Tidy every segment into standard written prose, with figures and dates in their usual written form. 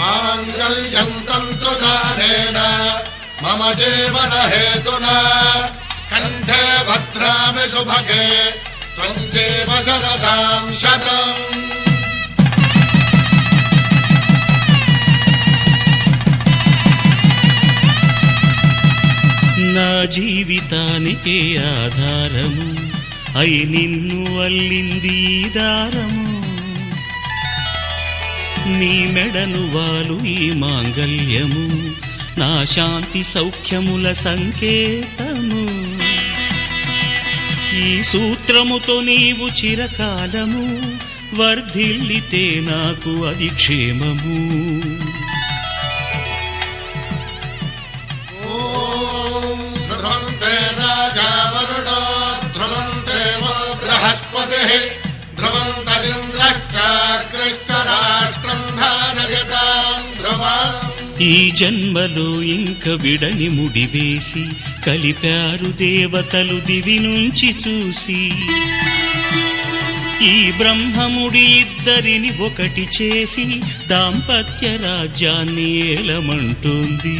మాంగళ్యం తంతునానేన మమ జీవన హేతునా కంఠే భద్రామి శుభగే త్వం జీవ శరదాం శతం. నా జీవితానికే ఆధారము అయి నిన్ను అల్లింది దారము. నీ మెడను వాలు ఈ మాంగళ్యము నా శాంతి సౌఖ్యముల సంకేతము. ఈ సూత్రముతో నీవు చిరకాలము వర్ధిల్లితే నాకు అది క్షేమము. ఈ జన్మలో ఇంక విడని ముడివేసి కలిపారు దేవతలు దివి నుంచి చూసి. ఈ బ్రహ్మముడి ఇద్దరిని ఒకటి చేసి దాంపత్య రాజ్యాన్ని ఏలమంటోంది.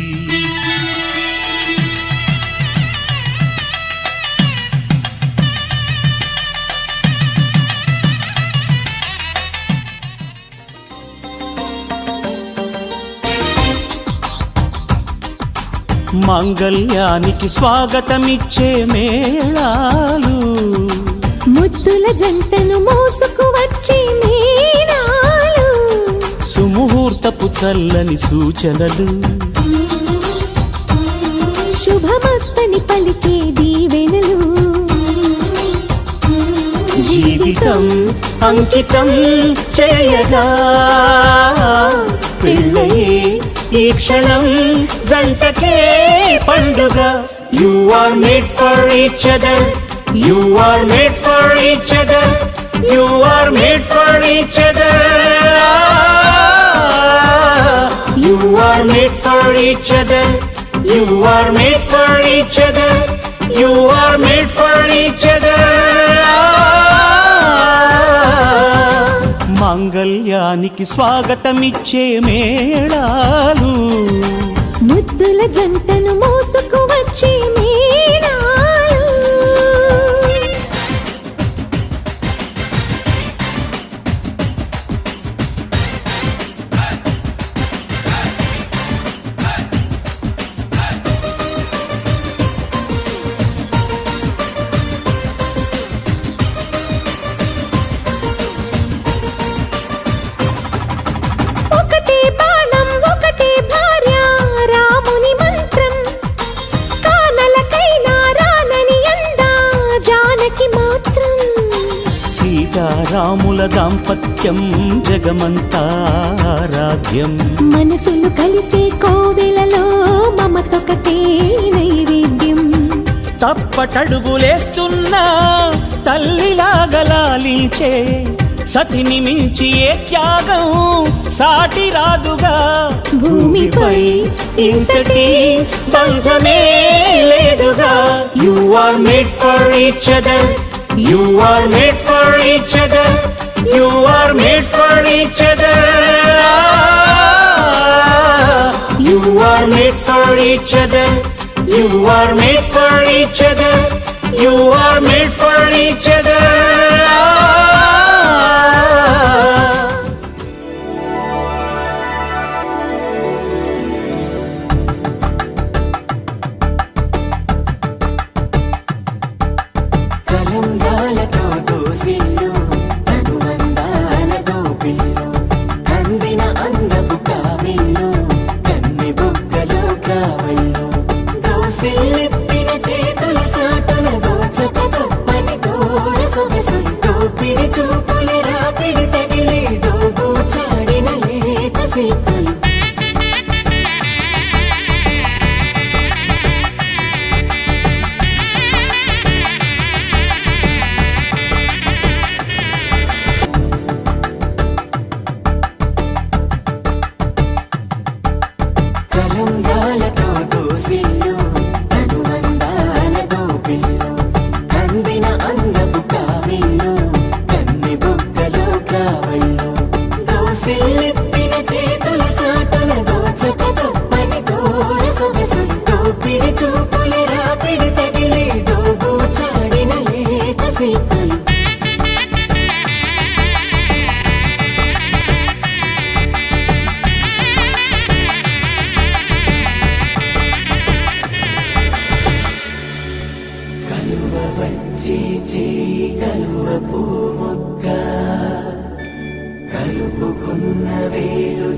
మాంగళ్యానికి స్వాగతమిచ్చే మేళాలు ముద్దుల జంటను మోసుకు వచ్చే మేళాలు సుముహూర్తపు చల్లని సూచనలు శుభమస్తని పలికే దీవెనలు. జీవితం అంకితం చేయగా పెళ్ళయే ఈ క్షణం జంటకే పండుగ. You are made for each other. You are made for each other. You are made for each other. You are made for each other. You are made for each other. You are made for each other. మాంగళ్యానికి స్వాగతమిచ్చే మేళాలు ముద్దుల జంటను మోసుకు వచ్చే మేళాలు. రాముల దాంపత్యం జగమంతా ఆరాధ్యం. మనసులు కలిసే కోవెలలో మమతొకటే నైవేద్యం. తప్పటడుగులేస్తున్నా తల్లిలాగలాలించే సతిని మించి ఏ త్యాగం సాటి రాదుగా. భూమిపై ఇంతటి బంధమే లేదుగా. You are made for each other. You are made for each other. You are made for each other. You are made for each other. You are made for each other. You are made for each other. అందపు కావిల్లు కన్ని బుగ్గలో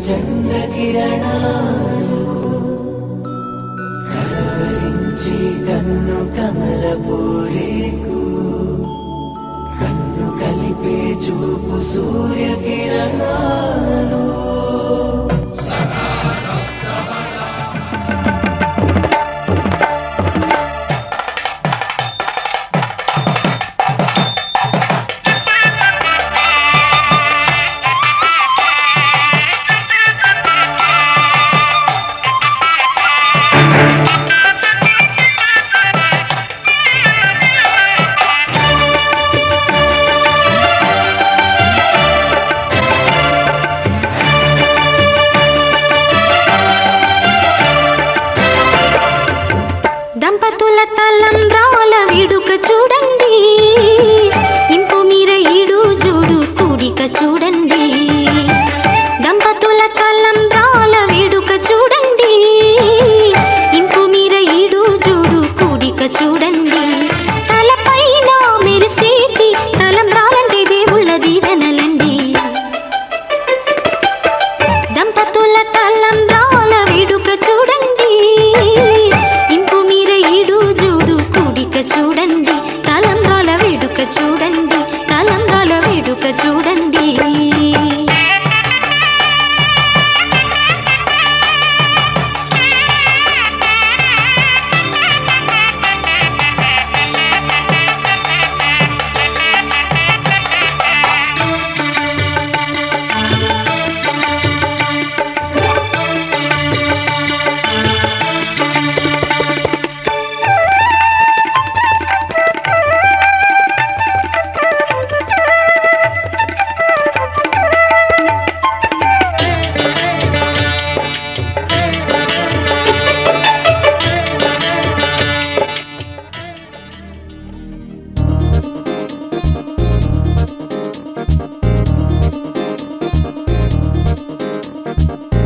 చంద్రకిరణాలు కలవరించి కన్ను కమలపూరేకు కన్ను కలిపే చూపు సూర్యకిరణాలు దంపతుల తలంబ్రాల వేడుక చూడండి, ఇంపు మీర ఈడు జోడు కూడిక చూడండి. దంపతుల తలంబ్రాల వేడుక చూడండి, ఇంపు మీర ఈడు జోడు కూడిక చూడండి. తలపైన మెరిసేటి తలంబ్రాలంటే దేవుళ్ళ దీవెనలండి. దంపతుల తలంబ్రాల వేడుక చూడండి, ఇంపు మీర ఈడు జోడు కూడిక చూడండి. తలంబ్రాల వేడుక చూడండి, తలంబ్రాల వేడుక చూడండి.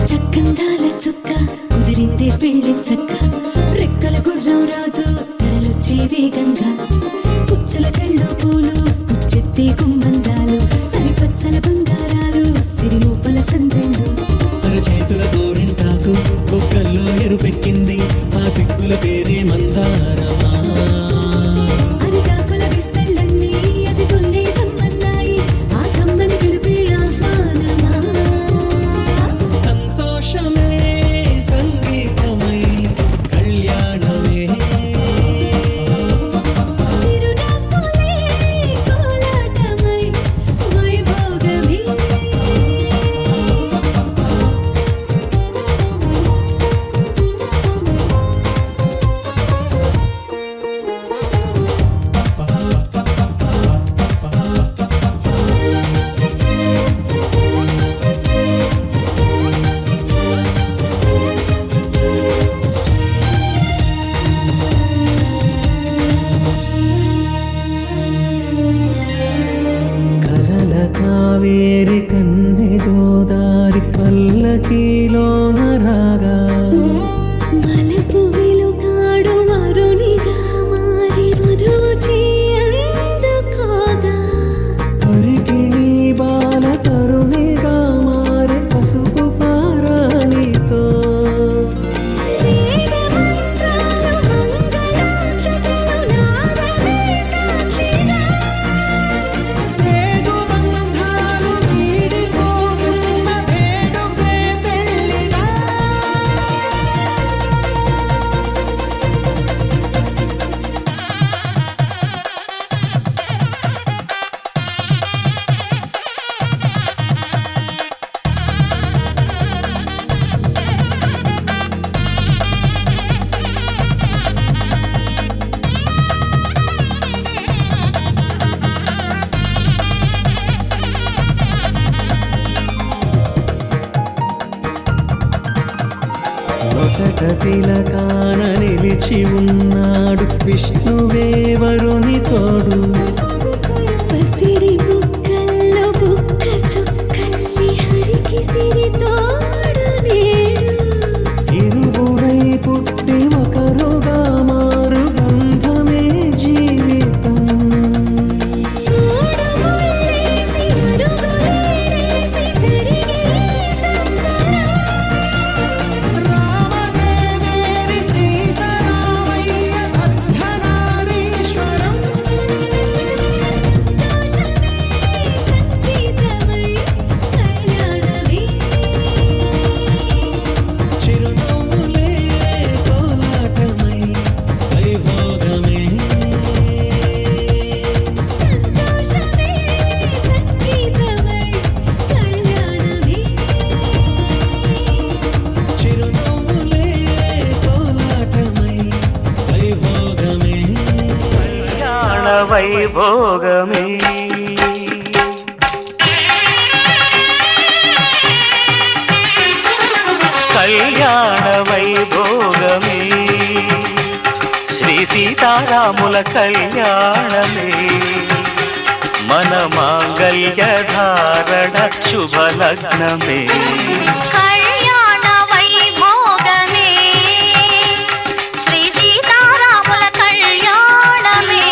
చక్కందాల చుక్క కుదిరిందే పెళ్లి చక్క, రెక్కల గుర్రం రాజు తరలొచ్చే వేగంగా. కుచ్చల చెళ్ళు పూలు కుచ్చెత్తే గుమ్మందాలు, అరి పచ్చల బంగారాలు సిరిమూపల సందెండు. చేతుల గోరింటాకు బొక్కల్లో ఎరుపెక్కింది, ఆ సిగ్గుల పేరే మందారమా. అరిటాకుల విస్తళ్ళన్నీ అది తొల్లి తమ్మన్నాయి, ఆ తమ్మని పిలిపే ఆహ్వానమా. సంతోషమే సంగీతమై కళ్యాణమే, చిరునవ్వులే కోలాటమై వైభోగమే. కలల కావేరి కన్నె గోదారి పల్లకీలోన రాగా. వలపు వెలుగాడు వరునిగా మారి వధూచి అందుకోగా. తొరికి నీ బాల తరుణిగా మారే పసుపు పారాణితో. వేద మంత్రాలు మంగళాక్షతలు నాదమే సాక్షిగా. రేగు బంధాలు వీడిపోతున్న వేడుకే పెళ్లిగా. నొసట తిలకాన నిలిచి ఉన్నాడు విష్ణువే వరుని తోడు. పసిడి బుక్కల్లో బుక్క చుక్కల్లి హరికి సిరి తోడు నేడు. ఇరువురై పుట్టి ఒకరుగా మారు బంధమే జీవితం. మూడు ముళ్ళేసి అడుగులేసి జరిగే సంబరం. వైభోగమే కళ్యాణ వైభోగమే శ్రీ సీతారాముల కళ్యాణమే మన మాంగళ్య ధారణ శుభలగ్నమే కళ్యాణ వైభోగమే శ్రీ సీతారాముల కళ్యాణమే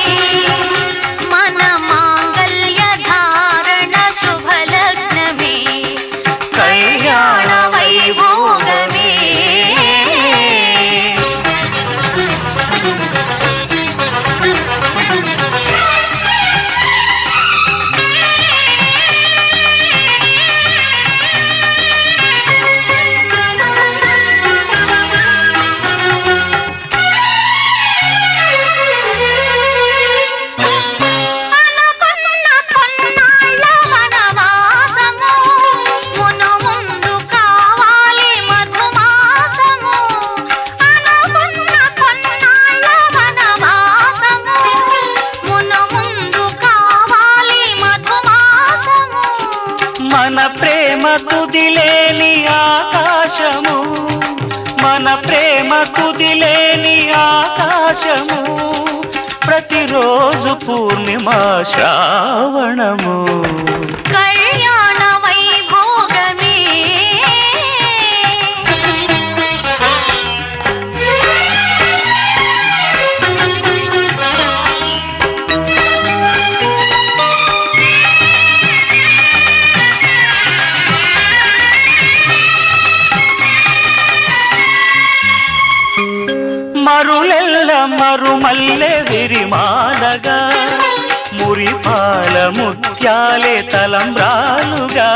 మన మాంగళ్య ధారణ శుభలగ్నమే కళ్యాణ వైభోగమే మన ప్రేమ తుదిలేని ఆకాశము మన ప్రేమ తుదిలేని ఆకాశము ప్రతిరోజు పూర్ణిమ శ్రావణము కళ్యాణ వైభోగమే మరులెల్ల మరుమల్లె విరిమాలగా మురిపాల ముత్యాలే తలంబ్రాలుగా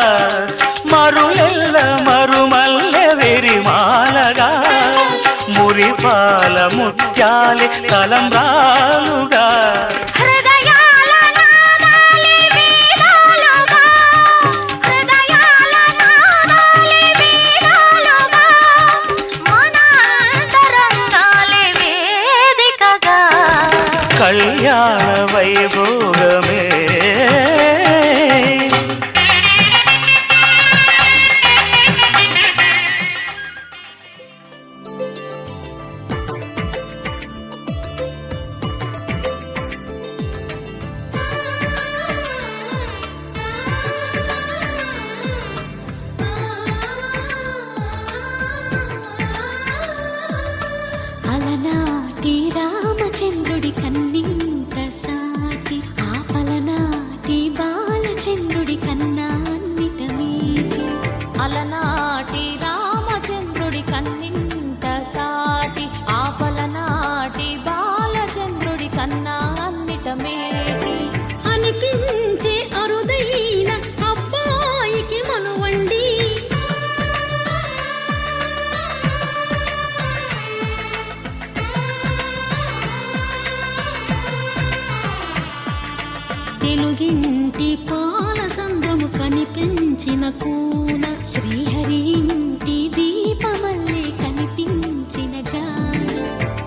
మరులెల్ల మరుమల్లె విరిమాలగా మురిపాల ముత్యాలే తలంబ్రాలుగా హృదయాల నాదాలి వీణాలుగా హృదయాల నాదాలి వీణాలుగా మన అంతరంగాలే వేదికగా కళ్యాణ వైభోగమే అలనాటి రామచంద్రుడి కన్నింత సాటి ఆపలనాటి బాలచంద్రుడి కన్నా అన్నిట మీటి అలనాటి రామచంద్రుడి కన్నింత సాటి ఆపలనాటి బాలచంద్రుడి కన్నా అన్నిట మేటి అనిపించే అరుదైన అబ్బాయికి మనువండి తెలుగింటి పాల సంద్రము కనిపించిన కూన శ్రీహరి ఇంటి దీపమల్లే కనిపించిన జాన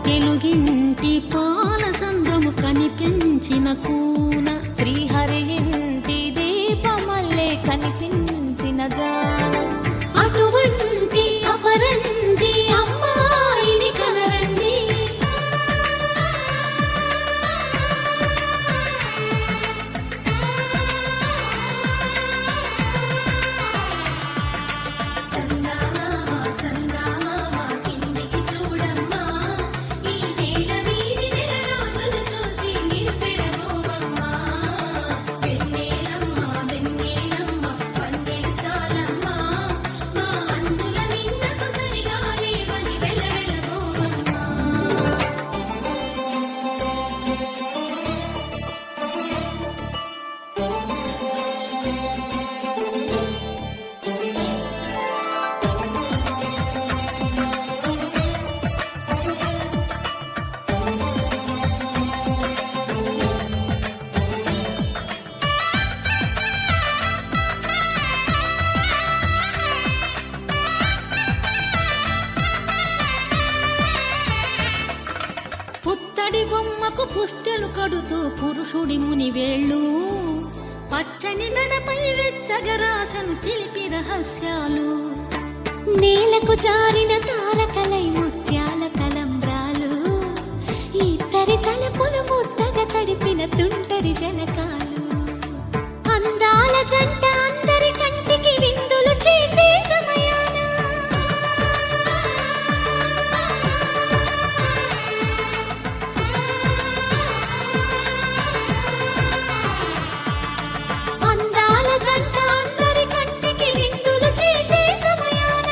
తెలుగింటి పాల సంద్రము కనిపించిన కూన శ్రీహరి ఇంటి దీపమల్లే కనిపించిన జాన అటువంటి అపరంజి అమ్మాయిని కనరండి కిందికి చూడమ్మా ఈ నేల వీధి నెల రోజులు చూసి నివ్వెరబోవమ్మా వెన్నెలమ్మ వెన్నెలమ్మ పన్నెలు చాలమ్మా మా అందుల మిన్నకు సరిగా అమ్మకు పుస్తెలు కడుతూ పురుషుడి ముని వేళ్ళు పచ్చని నడపై వెచ్చగరాసను చిలిపి రహస్యాలు నేలకు జారిన తారకలై ముత్యాల తలంబ్రాలు ఇద్దరి తలపులు ముద్దగా తడిపిన తుంటరి జలకాలు అందాల జంట అందరి కంటికి విందులు చేసే సమయాన అందాల జంట అందరి కంటికి విందులు చేసే సమయాన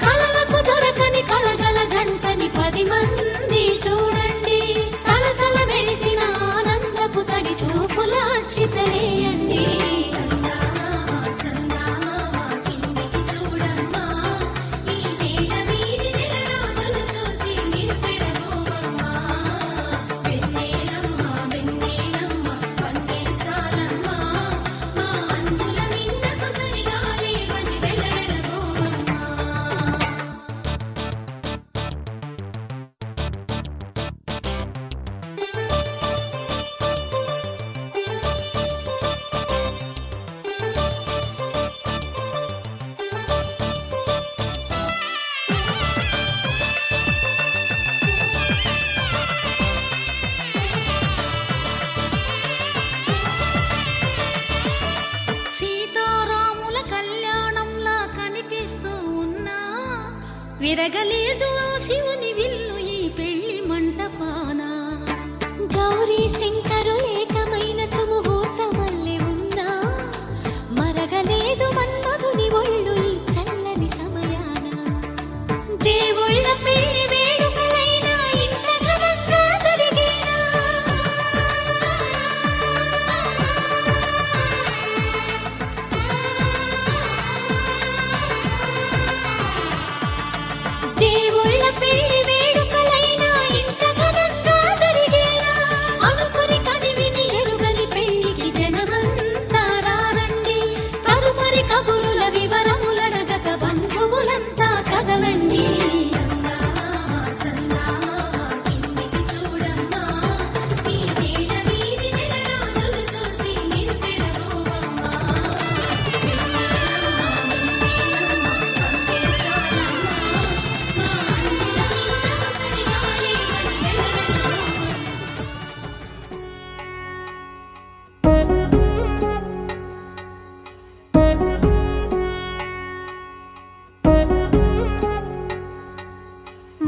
కలలకు దొరకని కలగల జంటని 10 మంది చూడండి తలతల మెరిసిన ఆనందపు తడి చూపుల అచ్చితలేయండి సీతారాముల కళ్యాణంలా కనిపిస్తూ ఉన్నా విరగలేదు ఆ శివుని విల్లు ఈ పెళ్లి మంటపాన గౌరీ శంకరు ఏకమైన సుముహూర్తమల్లె ఉన్నా మరగలేదు మన్మధుని ఒళ్ళు ఈ చల్లని సమయాన దేవుళ్ళ పెళ్లి వేడుకలైనా ఇంత ఘనంగా జరిగేనా దేవుళ్ళ పెళ్లి వేడుకలైనా ఇంత ఘనంగా జరిగేలా అనుకుని కదివిని ఎరుగని పెళ్లికి జనమంతా రారండి తదుపరి కబురుల వివరములడగక బంధువులంతా కదలండి కిందికి చూడమ్మా ఈ వేళ వీధి నెలరాజులు చూసి నివ్వెరపోవమ్మా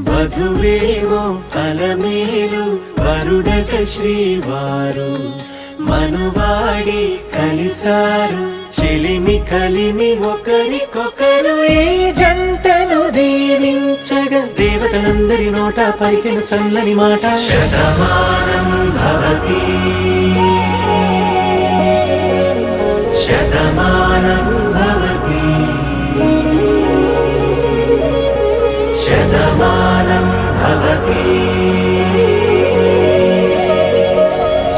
వధువేమో అలమేలు వరుడట శ్రీవారు మనువాడి కలిసారు చెలిమి కలిమి ఒకరికొకరు ఈ జంటను దీవించగా దేవతలందరి నోట పలికెను చల్లని మాట శతమానం భవతి శతమానం భవతి శతమానం భవతి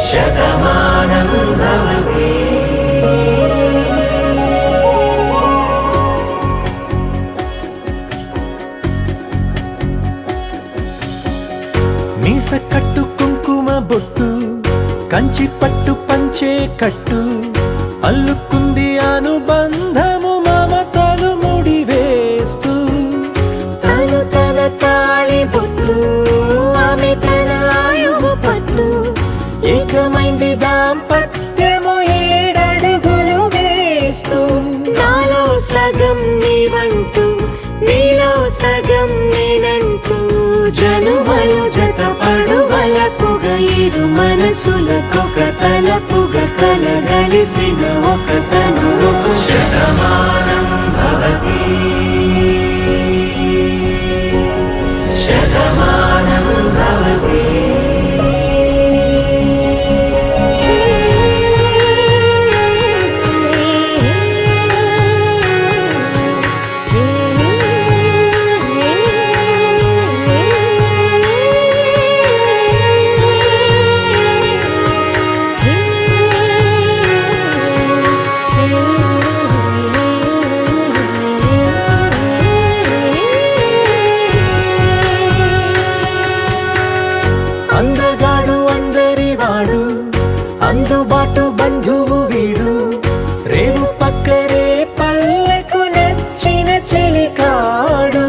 శతమానం భవతి మీస కట్టు కుంకుమ బొట్టు కంచి పట్టు పంచే కట్టు అల్లుకుంది అనుబంధము మమతలు ముడివేస్తూ తను తన తాళి బొట్టు ఆమె తన ఆయువు పట్టు ఏకమైంది దాంపత్యము 7 అడుగులు వేస్తూ నాలో సగం నీవంటూ నీలో సగం నేనంటూ జనుమలు జత పడువలపుగ 7 మనసులకొక తలపుగ కలగలిసిన ఒక తను శతమానం భవతి శతమానం భవతి పక్కరే పల్లెకు నచ్చిన చెలికాడు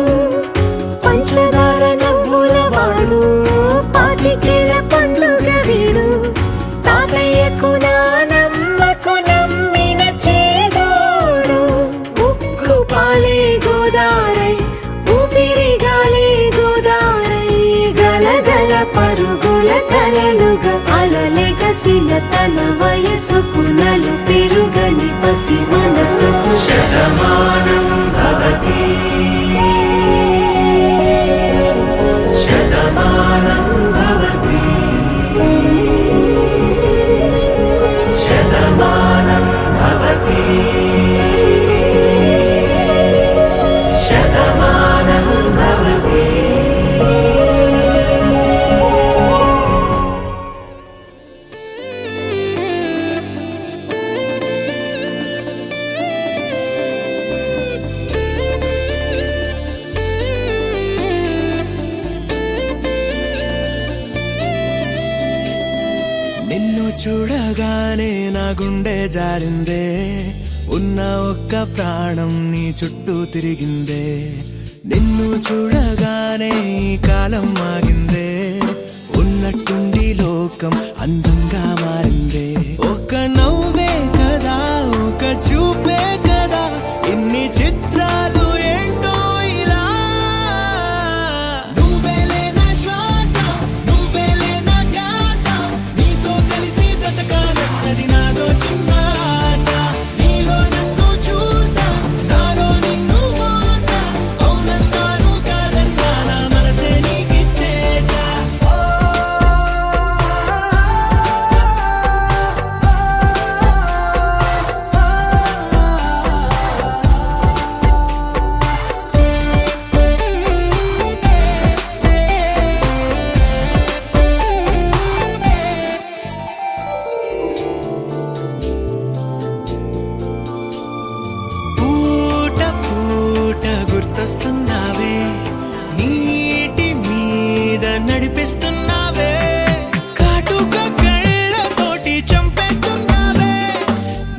పంచదార నవ్వుల వాడు పాతికేల పండుగ వీడు తాతయ్యకు నానమ్మకు నమ్మిన చేదోడు ఉక్కు పాలే గోదారై ఊపిరి గాలే గోదారై గలగల పరుగుల కలలుగా అలలెగసిన తన వయసుకు నలు పెరుగని పసి మనసుకు శతమానం భవతి శతమానం భవతి శతమానం భవతి శతమానం భవతి. నిన్ను చూడగానే నా గుండె జారిందే ఉన్న ఒక్క ప్రాణం నీ చుట్టూ తిరిగిందే నిన్ను చూడగానే ఈ కాలం ఆగిందే ఉన్నట్టుండి లోకం అందంగా మారిందే ఒక నవ్వే కదా ఒక చూపే కదా ఇన్ని చిత్రాలు ఏంటో ఇలా నువ్వేలే నా శ్వాస నువ్వేలే నా ధ్యాస నీతో కలిసి బ్రతకాలన్నది నాదో చిన్న ఆశ నీలో నన్ను చూసా నాలో నిన్ను మోసా అవునన్నాను కాదన్నా నా మనసే నీకిచ్చేసా పూట పూట గుర్తొస్తున్నావే నీటి మీద నడిపిస్తున్నావే కాటుక కళ్ళతోటి చంపేస్తున్నావే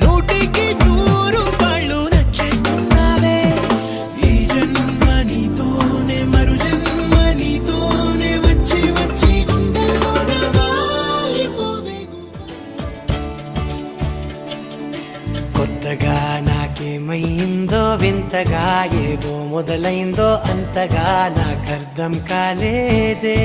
నూటికి 100 పళ్ళు నచ్చేస్తున్నావే ఈ జన్మ నీతోనే మరు జన్మ నీతోనే వచ్చి వచ్చి గుండెల్లోన వాలిపోవే కొత్తగా నాకేమైందో వింతగా ఏదో మొదలైందో అంతగా నాకర్థం కాలేదే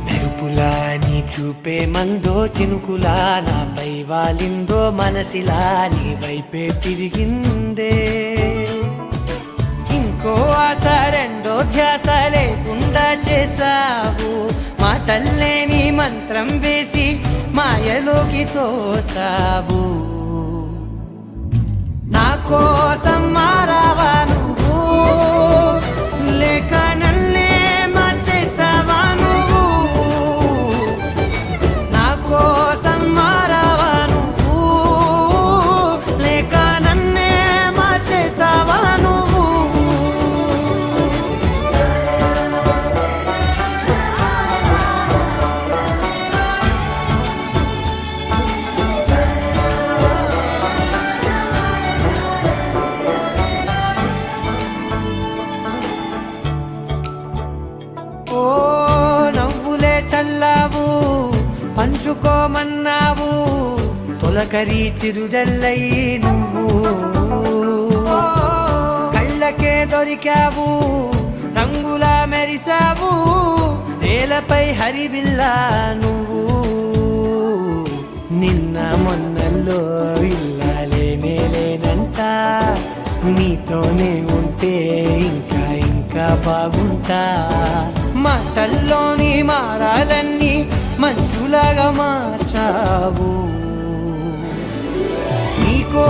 మెరుపులా నీ చూపే మందో చినుకులా నాపై వాలిందో మనసిలా నీ వైపే తిరిగిందే ఇంకో ఆశ రెండో ధ్యాస లేకుండా చేసావు మాటల్లే నీ మంత్రం వేసి మాయలోకి తోసావు నా కోసం మారావా నువ్వు లేక నన్నే మార్చేసావా నువ్వు నా కోసం మారావా నువ్వు లేక నన్నే మార్చేసావా నువ్వు ఓ నవ్వులే చల్లావు పంచుకోమన్నావు తొలకరి చిరుజల్లై నువ్వు కళ్ళకే దొరికావు రంగులా మెరిసావు నేలపై హరివిల్లా నువ్వు నిన్న మొన్నల్లో ఇల్లాలేనే లేనంట నీతోనే ఉంటే ఇంకా ఇంకా బాగుంటా మాటల్లోని మారాలన్నీ మంచులాగా మార్చావు నీకో